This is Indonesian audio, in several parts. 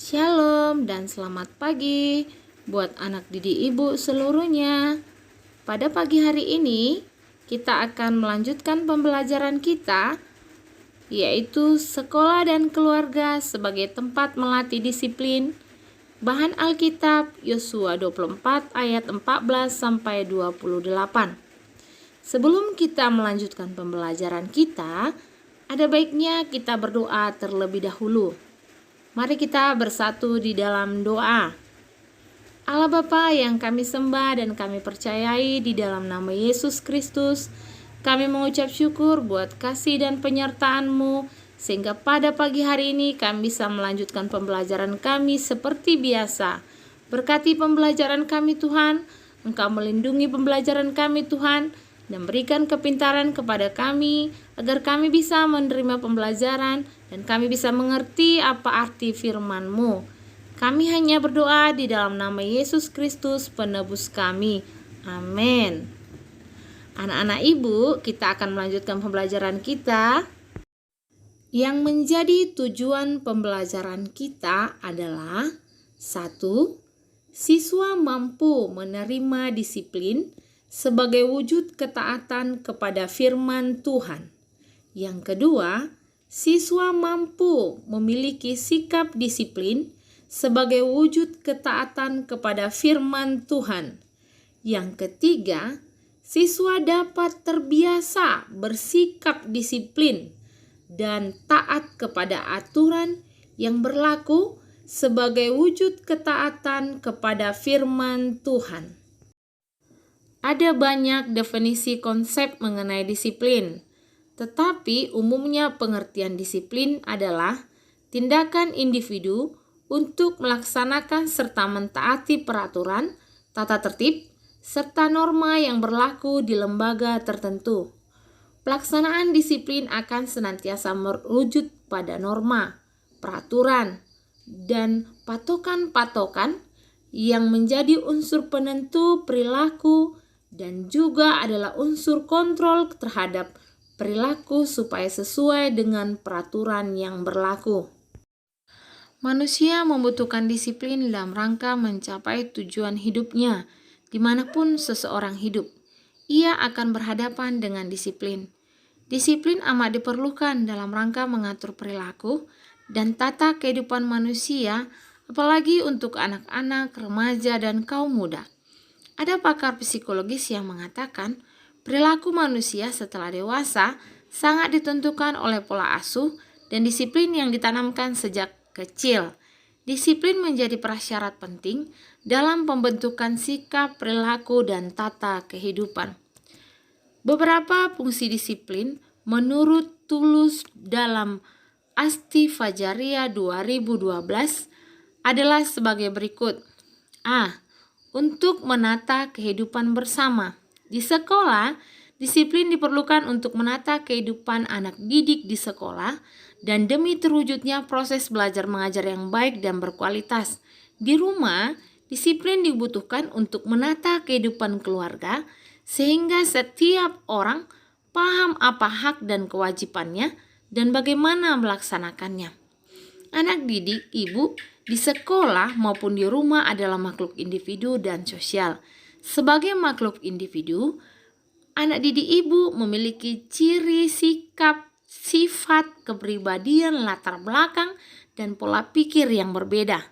Shalom dan selamat pagi buat anak didik ibu seluruhnya. Pada pagi hari ini kita akan melanjutkan pembelajaran kita, yaitu sekolah dan keluarga sebagai tempat melatih disiplin. Bahan Alkitab Yosua 24 ayat 14 sampai 28. Sebelum kita melanjutkan pembelajaran kita, ada baiknya kita berdoa terlebih dahulu. Mari kita bersatu di dalam doa. Allah Bapa yang kami sembah dan kami percayai, di dalam nama Yesus Kristus, kami mengucap syukur buat kasih dan penyertaan-Mu, sehingga pada pagi hari ini kami bisa melanjutkan pembelajaran kami seperti biasa. Berkati pembelajaran kami Tuhan, Engkau melindungi pembelajaran kami Tuhan, dan berikan kepintaran kepada kami, agar kami bisa menerima pembelajaran dan kami bisa mengerti apa arti firman-Mu. Kami hanya berdoa di dalam nama Yesus Kristus penebus kami. Amin. Anak-anak ibu, kita akan melanjutkan pembelajaran kita. Yang menjadi tujuan pembelajaran kita adalah 1. Siswa mampu menerima disiplin sebagai wujud ketaatan kepada firman Tuhan. Yang kedua, siswa mampu memiliki sikap disiplin sebagai wujud ketaatan kepada firman Tuhan. Yang ketiga, siswa dapat terbiasa bersikap disiplin dan taat kepada aturan yang berlaku sebagai wujud ketaatan kepada firman Tuhan. Ada banyak definisi konsep mengenai disiplin, tetapi umumnya pengertian disiplin adalah tindakan individu untuk melaksanakan serta mentaati peraturan, tata tertib, serta norma yang berlaku di lembaga tertentu. Pelaksanaan disiplin akan senantiasa merujuk pada norma, peraturan, dan patokan-patokan yang menjadi unsur penentu perilaku dan juga adalah unsur kontrol terhadap perilaku supaya sesuai dengan peraturan yang berlaku. Manusia membutuhkan disiplin dalam rangka mencapai tujuan hidupnya. Dimanapun seseorang hidup, ia akan berhadapan dengan disiplin. Disiplin amat diperlukan dalam rangka mengatur perilaku dan tata kehidupan manusia, apalagi untuk anak-anak, remaja, dan kaum muda. Ada pakar psikologis yang mengatakan perilaku manusia setelah dewasa sangat ditentukan oleh pola asuh dan disiplin yang ditanamkan sejak kecil. Disiplin menjadi prasyarat penting dalam pembentukan sikap, perilaku, dan tata kehidupan. Beberapa fungsi disiplin menurut Tulus dalam Asti Fajaria 2012 adalah sebagai berikut. A. Untuk menata kehidupan bersama. Di sekolah, disiplin diperlukan untuk menata kehidupan anak didik di sekolah dan demi terwujudnya proses belajar mengajar yang baik dan berkualitas. Di rumah, disiplin dibutuhkan untuk menata kehidupan keluarga sehingga setiap orang paham apa hak dan kewajibannya dan bagaimana melaksanakannya. Anak didik ibu di sekolah maupun di rumah adalah makhluk individu dan sosial. Sebagai makhluk individu, anak didik ibu memiliki ciri, sikap, sifat, kepribadian, latar belakang, dan pola pikir yang berbeda.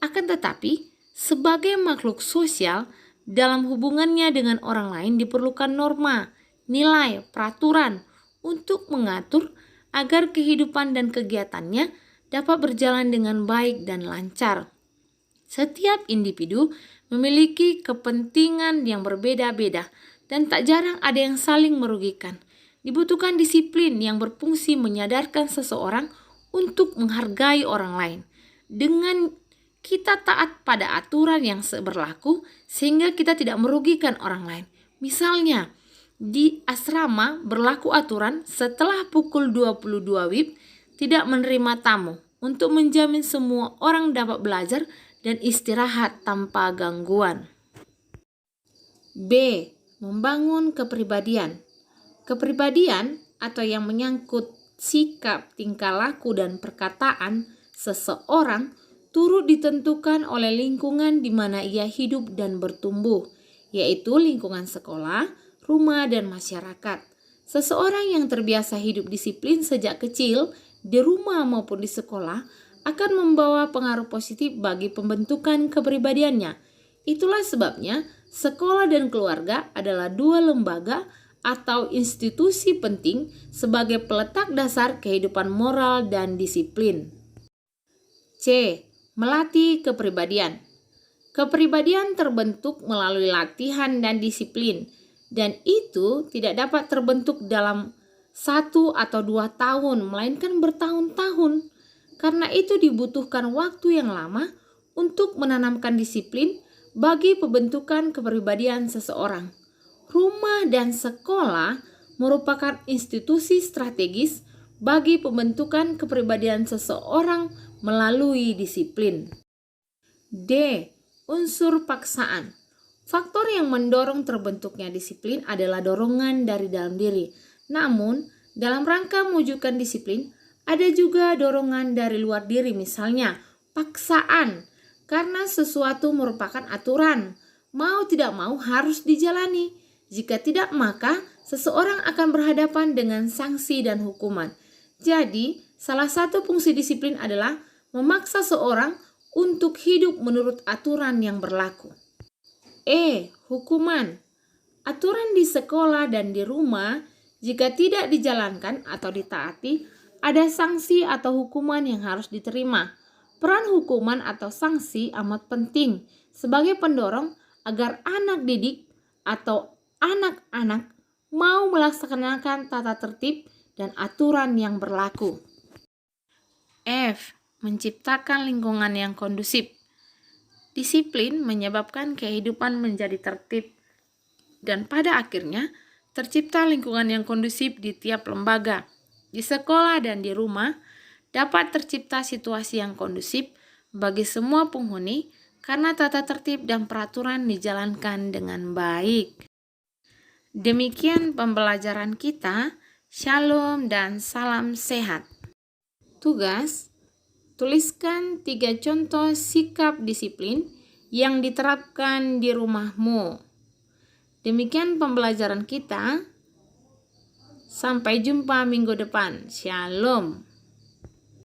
Akan tetapi, sebagai makhluk sosial, dalam hubungannya dengan orang lain diperlukan norma, nilai, peraturan untuk mengatur agar kehidupan dan kegiatannya dapat berjalan dengan baik dan lancar. Setiap individu memiliki kepentingan yang berbeda-beda dan tak jarang ada yang saling merugikan. Dibutuhkan disiplin yang berfungsi menyadarkan seseorang untuk menghargai orang lain. Dengan kita taat pada aturan yang berlaku sehingga kita tidak merugikan orang lain. Misalnya, di asrama berlaku aturan setelah pukul 22 WIB tidak menerima tamu untuk menjamin semua orang dapat belajar dan istirahat tanpa gangguan. B. Membangun kepribadian. Kepribadian atau yang menyangkut sikap, tingkah laku, dan perkataan seseorang turut ditentukan oleh lingkungan di mana ia hidup dan bertumbuh, yaitu lingkungan sekolah, rumah, dan masyarakat. Seseorang yang terbiasa hidup disiplin sejak kecil, di rumah maupun di sekolah, akan membawa pengaruh positif bagi pembentukan kepribadiannya. Itulah sebabnya sekolah dan keluarga adalah dua lembaga atau institusi penting sebagai peletak dasar kehidupan moral dan disiplin. C. Melatih kepribadian. Kepribadian terbentuk melalui latihan dan disiplin, dan itu tidak dapat terbentuk dalam 1 atau 2 tahun, melainkan bertahun-tahun. Karena itu dibutuhkan waktu yang lama untuk menanamkan disiplin bagi pembentukan kepribadian seseorang. Rumah dan sekolah merupakan institusi strategis bagi pembentukan kepribadian seseorang melalui disiplin. D. Unsur paksaan. Faktor yang mendorong terbentuknya disiplin adalah dorongan dari dalam diri. Namun, dalam rangka mewujudkan disiplin, ada juga dorongan dari luar diri, misalnya paksaan, karena sesuatu merupakan aturan. Mau tidak mau harus dijalani. Jika tidak, maka seseorang akan berhadapan dengan sanksi dan hukuman. Jadi, salah satu fungsi disiplin adalah memaksa seorang untuk hidup menurut aturan yang berlaku. E. Hukuman. Aturan di sekolah dan di rumah, jika tidak dijalankan atau ditaati, ada sanksi atau hukuman yang harus diterima. Peran hukuman atau sanksi amat penting sebagai pendorong agar anak didik atau anak-anak mau melaksanakan tata tertib dan aturan yang berlaku. F. Menciptakan lingkungan yang kondusif. Disiplin menyebabkan kehidupan menjadi tertib dan pada akhirnya tercipta lingkungan yang kondusif di tiap lembaga. Di sekolah dan di rumah dapat tercipta situasi yang kondusif bagi semua penghuni karena tata tertib dan peraturan dijalankan dengan baik. Demikian pembelajaran kita. Shalom dan salam sehat. Tugas: tuliskan 3 contoh sikap disiplin yang diterapkan di rumahmu. Demikian pembelajaran kita. Sampai jumpa minggu depan. Shalom.